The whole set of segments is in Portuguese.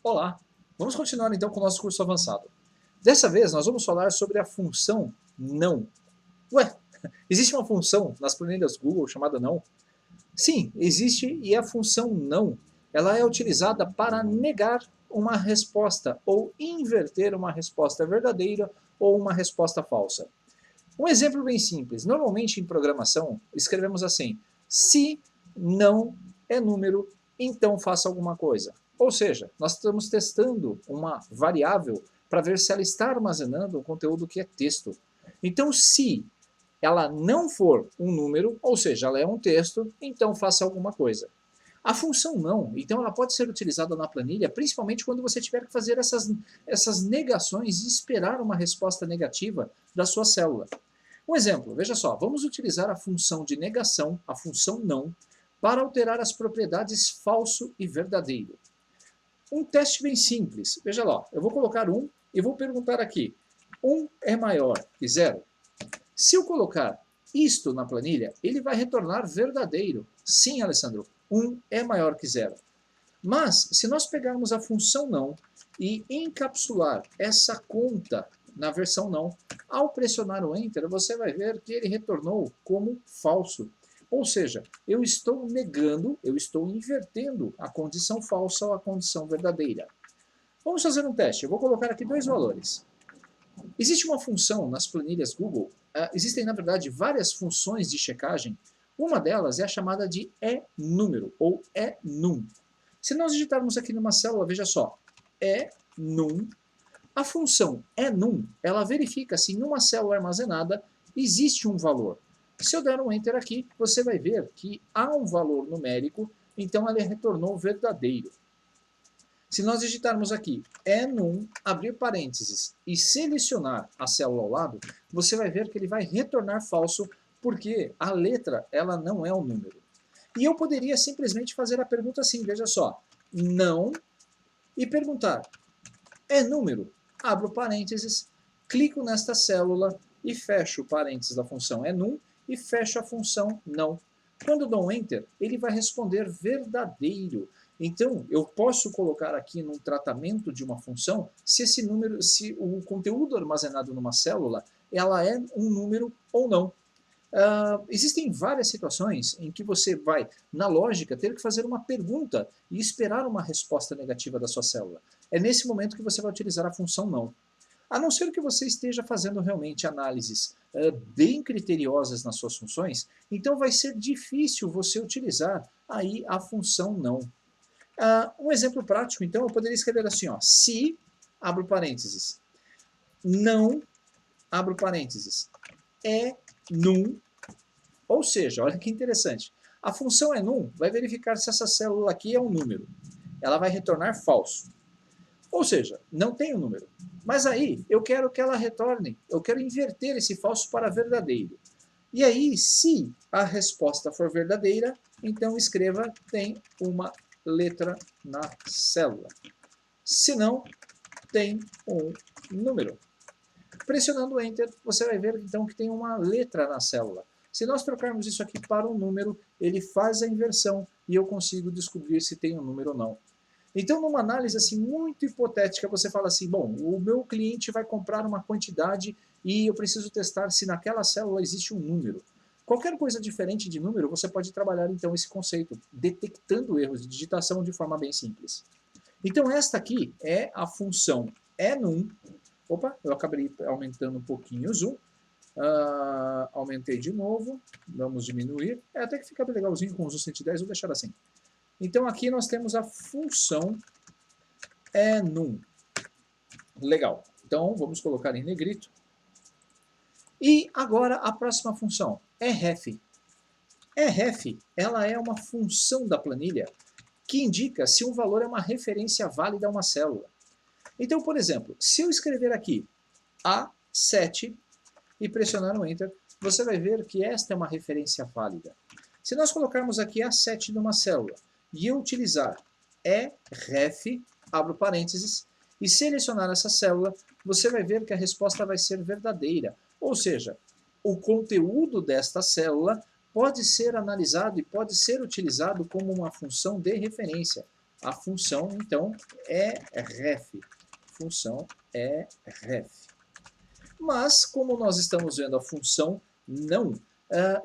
Olá! Vamos continuar então com o nosso curso avançado. Dessa vez nós vamos falar sobre a função não. Ué, existe uma função nas planilhas Google chamada não? Sim, existe, e a função não, ela é utilizada para negar uma resposta ou inverter uma resposta verdadeira ou uma resposta falsa. Um exemplo bem simples. Normalmente em programação escrevemos assim: se não é número, então faça alguma coisa. Ou seja, nós estamos testando uma variável para ver se ela está armazenando um conteúdo que é texto. Então, se ela não for um número, ou seja, ela é um texto, então faça alguma coisa. A função não, então ela pode ser utilizada na planilha, principalmente quando você tiver que fazer essas negações e esperar uma resposta negativa da sua célula. Um exemplo, veja só, vamos utilizar a função de negação, a função não, para alterar as propriedades falso e verdadeiro. Um teste bem simples, veja lá, eu vou colocar 1 e vou perguntar aqui, 1 é maior que 0? Se eu colocar isto na planilha, ele vai retornar verdadeiro. Sim, Alessandro, 1 é maior que 0. Mas, se nós pegarmos a função não e encapsular essa conta na versão não, ao pressionar o Enter, você vai ver que ele retornou como falso. Ou seja, eu estou negando, eu estou invertendo a condição falsa ou a condição verdadeira. Vamos fazer um teste. Eu vou colocar aqui dois valores. Existe uma função nas planilhas Google, existem na verdade várias funções de checagem. Uma delas é a chamada de enúmero, ou enum. Se nós digitarmos aqui numa célula, veja só, enum, a função enum, ela verifica se em uma célula armazenada existe um valor. Se eu der um Enter aqui, você vai ver que há um valor numérico, então ele retornou verdadeiro. Se nós digitarmos aqui enum, abrir parênteses e selecionar a célula ao lado, você vai ver que ele vai retornar falso, porque a letra ela não é um número. E eu poderia simplesmente fazer a pergunta assim, veja só, não, e perguntar, é número? Abro parênteses, clico nesta célula e fecho o parênteses da função enum e fecho a função não. Quando dou um Enter, ele vai responder verdadeiro. Então, eu posso colocar aqui num tratamento de uma função se esse número, se o conteúdo armazenado numa célula, ela é um número ou não. Existem várias situações em que você vai, na lógica, ter que fazer uma pergunta e esperar uma resposta negativa da sua célula. É nesse momento que você vai utilizar a função não. A não ser que você esteja fazendo realmente análises bem criteriosas nas suas funções, então vai ser difícil você utilizar aí a função não. Um exemplo prático, então, eu poderia escrever assim, ó, se, abro parênteses, não, abro parênteses, é num, ou seja, olha que interessante, a função enum vai verificar se essa célula aqui é um número. Ela vai retornar falso. Ou seja, não tem um número. Mas aí eu quero que ela retorne, eu quero inverter esse falso para verdadeiro. E aí, se a resposta for verdadeira, então escreva tem uma letra na célula. Se não, tem um número. Pressionando Enter, você vai ver então que tem uma letra na célula. Se nós trocarmos isso aqui para um número, ele faz a inversão e eu consigo descobrir se tem um número ou não. Então, numa análise assim muito hipotética, você fala assim, bom, o meu cliente vai comprar uma quantidade e eu preciso testar se naquela célula existe um número. Qualquer coisa diferente de número, você pode trabalhar então esse conceito, detectando erros de digitação de forma bem simples. Então, esta aqui é a função enum. Opa, eu acabei aumentando um pouquinho o zoom. Aumentei de novo, vamos diminuir. Até que fica bem legalzinho com o zoom 110, vou deixar assim. Então aqui nós temos a função enum. Legal. Então vamos colocar em negrito. E agora a próxima função, ref. Ref, ela é uma função da planilha que indica se um valor é uma referência válida a uma célula. Então, por exemplo, se eu escrever aqui A7 e pressionar no Enter, você vai ver que esta é uma referência válida. Se nós colocarmos aqui A7 numa célula e eu utilizar ref, abro parênteses, e selecionar essa célula, você vai ver que a resposta vai ser verdadeira. Ou seja, o conteúdo desta célula pode ser analisado e pode ser utilizado como uma função de referência. A função, então, é ref. Função é ref. Mas, como nós estamos vendo a função não,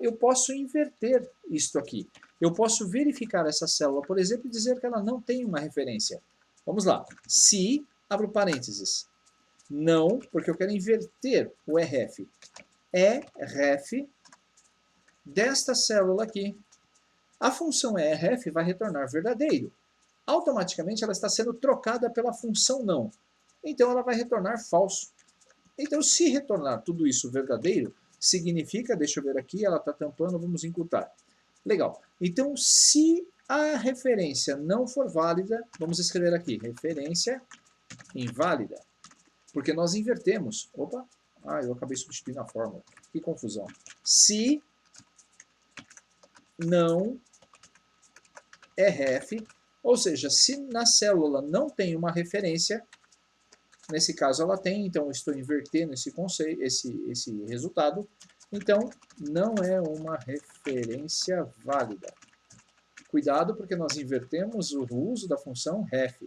eu posso inverter isto aqui. Eu posso verificar essa célula, por exemplo, e dizer que ela não tem uma referência. Vamos lá. Se, abro parênteses, não, porque eu quero inverter o ref. É ref desta célula aqui. A função ref vai retornar verdadeiro. Automaticamente ela está sendo trocada pela função não. Então ela vai retornar falso. Então se retornar tudo isso verdadeiro, significa, deixa eu ver aqui, ela está tampando, vamos encurtar. Legal. Então se a referência não for válida, vamos escrever aqui, referência inválida. Porque nós invertemos. Opa, eu acabei substituindo a fórmula. Que confusão. Se não é ref, ou seja, se na célula não tem uma referência, nesse caso ela tem, então eu estou invertendo esse conceito, esse resultado, então não é uma referência válida. Cuidado, porque nós invertemos o uso da função ref.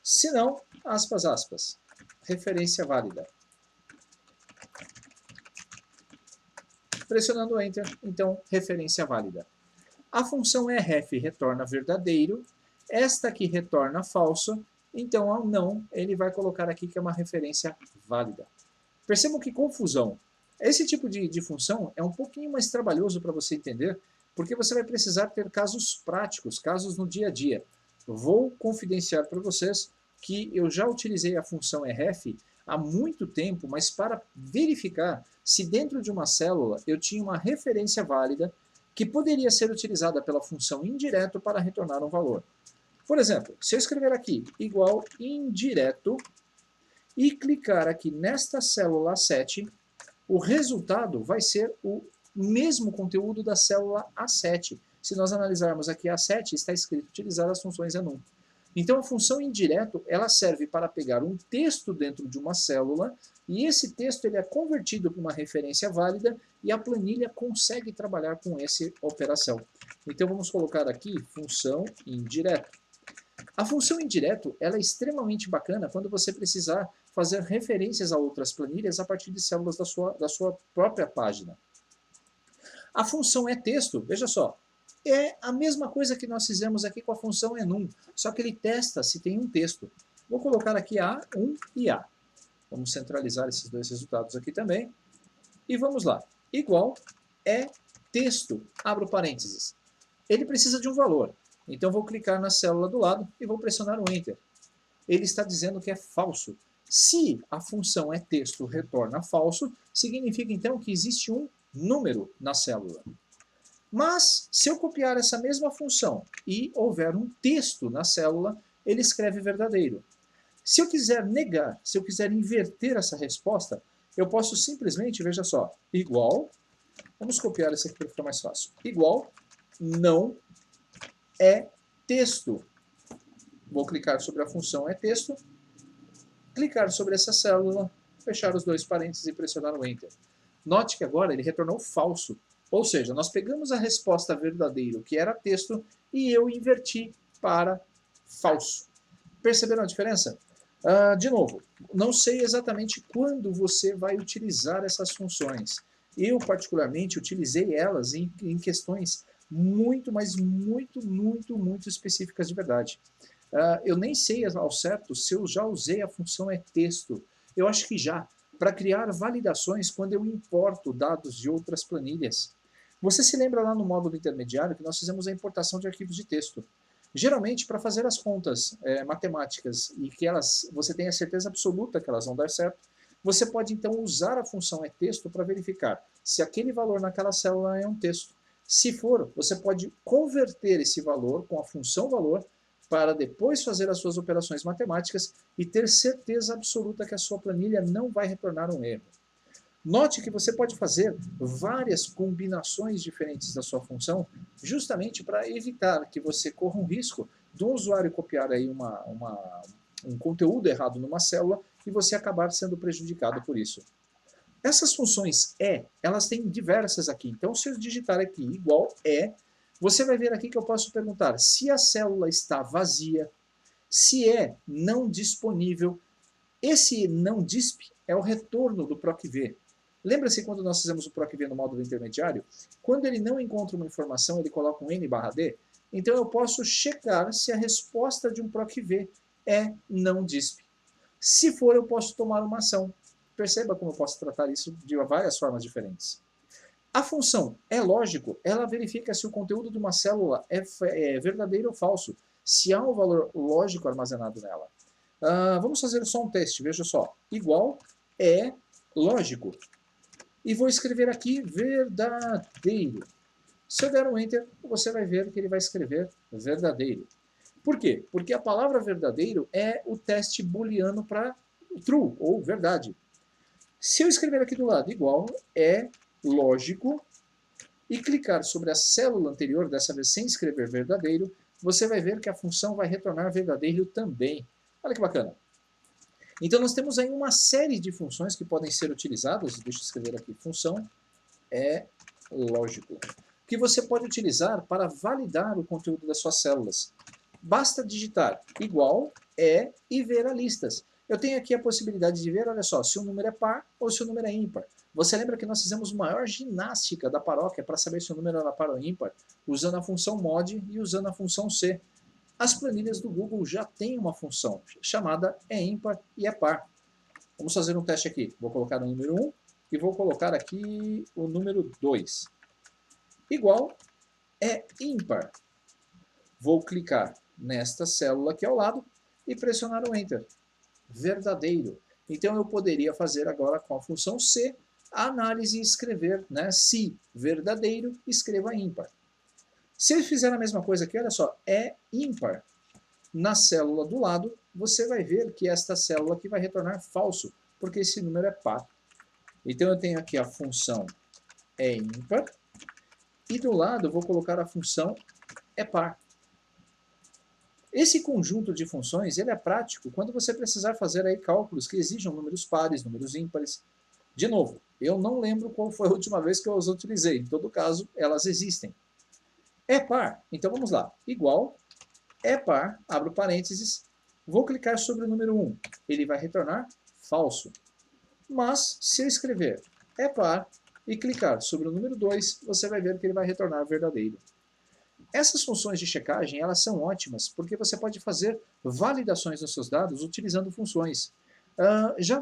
Se não, aspas, aspas, referência válida. Pressionando Enter, então, referência válida. A função ref retorna verdadeiro, esta aqui retorna falso, então ao não, ele vai colocar aqui que é uma referência válida. Percebam que confusão. Esse tipo de função é um pouquinho mais trabalhoso para você entender, porque você vai precisar ter casos práticos, casos no dia a dia. Vou confidenciar para vocês que eu já utilizei a função ref há muito tempo, mas para verificar se dentro de uma célula eu tinha uma referência válida que poderia ser utilizada pela função indireto para retornar um valor. Por exemplo, se eu escrever aqui igual indireto e clicar aqui nesta célula 7, o resultado vai ser o mesmo conteúdo da célula A7. Se nós analisarmos aqui A7, está escrito utilizar as funções enum. Então a função indireto, ela serve para pegar um texto dentro de uma célula e esse texto ele é convertido para uma referência válida e a planilha consegue trabalhar com essa operação. Então vamos colocar aqui função indireto. A função indireto ela é extremamente bacana quando você precisar fazer referências a outras planilhas a partir de células da sua própria página. A função texto, veja só, é a mesma coisa que nós fizemos aqui com a função enum, só que ele testa se tem um texto. Vou colocar aqui A1 e A. Vamos centralizar esses dois resultados aqui também. E vamos lá. Igual texto, abro parênteses. Ele precisa de um valor. Então vou clicar na célula do lado e vou pressionar o Enter. Ele está dizendo que é falso. Se a função texto retorna falso, significa então que existe um número na célula. Mas, se eu copiar essa mesma função e houver um texto na célula, ele escreve verdadeiro. Se eu quiser negar, se eu quiser inverter essa resposta, eu posso simplesmente, veja só, igual, vamos copiar esse aqui para ficar mais fácil, igual, não é texto. Vou clicar sobre a função texto, clicar sobre essa célula, fechar os dois parênteses e pressionar o Enter. Note que agora ele retornou falso. Ou seja, nós pegamos a resposta verdadeira, que era texto, e eu inverti para falso. Perceberam a diferença? De novo, não sei exatamente quando você vai utilizar essas funções. Eu, particularmente, utilizei elas em questões muito, mas muito específicas de verdade. Eu nem sei ao certo se eu já usei a função texto. Eu acho que já, para criar validações quando eu importo dados de outras planilhas. Você se lembra lá no módulo intermediário que nós fizemos a importação de arquivos de texto. Geralmente, para fazer as contas matemáticas e que você tenha certeza absoluta que elas vão dar certo, você pode então usar a função texto para verificar se aquele valor naquela célula é um texto. Se for, você pode converter esse valor com a função valor para depois fazer as suas operações matemáticas e ter certeza absoluta que a sua planilha não vai retornar um erro. Note que você pode fazer várias combinações diferentes da sua função, justamente para evitar que você corra um risco de um usuário copiar aí um conteúdo errado numa célula e você acabar sendo prejudicado por isso. Essas funções elas têm diversas aqui. Então, se eu digitar aqui igual Você vai ver aqui que eu posso perguntar se a célula está vazia, se é não disponível. Esse não disp é o retorno do PROC-V. Lembra-se quando nós fizemos o PROC-V no módulo intermediário? Quando ele não encontra uma informação, ele coloca um N/D. Então eu posso checar se a resposta de um PROC-V é não disp. Se for, eu posso tomar uma ação. Perceba como eu posso tratar isso de várias formas diferentes. A função é lógico, ela verifica se o conteúdo de uma célula é verdadeiro ou falso, se há um valor lógico armazenado nela. Vamos fazer só um teste, veja só. Igual é lógico. E vou escrever aqui verdadeiro. Se eu der um Enter, você vai ver que ele vai escrever verdadeiro. Por quê? Porque a palavra verdadeiro é o teste booleano para true, ou verdade. Se eu escrever aqui do lado igual é lógico e clicar sobre a célula anterior, dessa vez sem escrever verdadeiro, você vai ver que a função vai retornar verdadeiro também. Olha que bacana. Então nós temos aí uma série de funções que podem ser utilizadas, deixa eu escrever aqui, função é lógico, que você pode utilizar para validar o conteúdo das suas células. Basta digitar igual é e ver a listas. Eu tenho aqui a possibilidade de ver, olha só, se o número é par ou se o número é ímpar. Você lembra que nós fizemos maior ginástica da paróquia para saber se o número era par ou ímpar, usando a função mod e usando a função C. As planilhas do Google já têm uma função chamada é ímpar e é par. Vamos fazer um teste aqui. Vou colocar o número 1 e vou colocar aqui o número 2. Igual é ímpar. Vou clicar nesta célula aqui ao lado e pressionar o Enter. Verdadeiro. Então eu poderia fazer agora com a função C a análise e escrever, né, se verdadeiro, escreva ímpar. Se eu fizer a mesma coisa aqui, olha só, é ímpar. Na célula do lado, você vai ver que esta célula aqui vai retornar falso, porque esse número é par. Então eu tenho aqui a função é ímpar, e do lado eu vou colocar a função é par. Esse conjunto de funções ele é prático quando você precisar fazer aí cálculos que exijam números pares, números ímpares. De novo, eu não lembro qual foi a última vez que eu as utilizei. Em todo caso, elas existem. É par. Então vamos lá. Igual é par, abro parênteses, vou clicar sobre o número 1. Ele vai retornar falso. Mas, se eu escrever é par e clicar sobre o número 2, você vai ver que ele vai retornar verdadeiro. Essas funções de checagem elas são ótimas porque você pode fazer validações nos seus dados utilizando funções.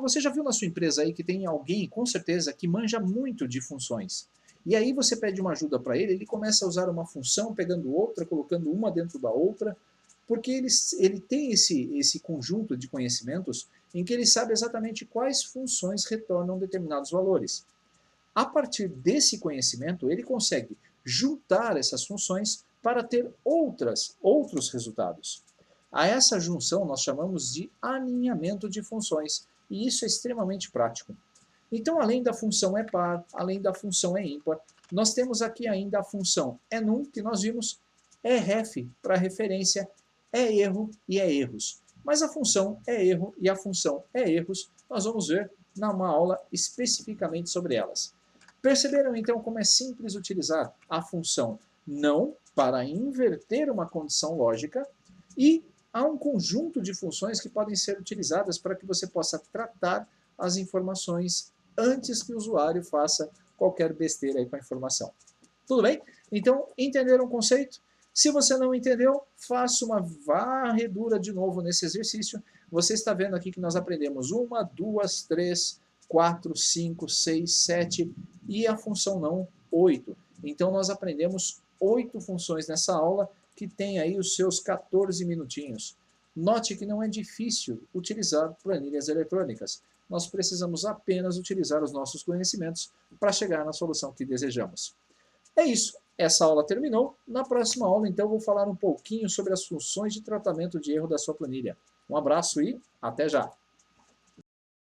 Você já viu na sua empresa aí que tem alguém, com certeza, que manja muito de funções. E aí você pede uma ajuda para ele, ele começa a usar uma função, pegando outra, colocando uma dentro da outra, porque ele tem esse conjunto de conhecimentos em que ele sabe exatamente quais funções retornam determinados valores. A partir desse conhecimento, ele consegue juntar essas funções para ter outros resultados. A essa junção nós chamamos de aninhamento de funções, e isso é extremamente prático. Então, além da função é par, além da função é ímpar, nós temos aqui ainda a função é num, que nós vimos, é ref, para referência, é erro e é erros. Mas a função é erro e a função é erros, nós vamos ver numa aula especificamente sobre elas. Perceberam então como é simples utilizar a função não para inverter uma condição lógica e há um conjunto de funções que podem ser utilizadas para que você possa tratar as informações antes que o usuário faça qualquer besteira aí com a informação. Tudo bem? Então, entenderam o conceito? Se você não entendeu, faça uma varredura de novo nesse exercício. Você está vendo aqui que nós aprendemos 1, 2, 3, 4, 5, 6, 7 e a função não 8. Então nós aprendemos 8 funções nessa aula que tem aí os seus 14 minutinhos. Note que não é difícil utilizar planilhas eletrônicas. Nós precisamos apenas utilizar os nossos conhecimentos para chegar na solução que desejamos. É isso. Essa aula terminou. Na próxima aula, então, vou falar um pouquinho sobre as funções de tratamento de erro da sua planilha. Um abraço e até já!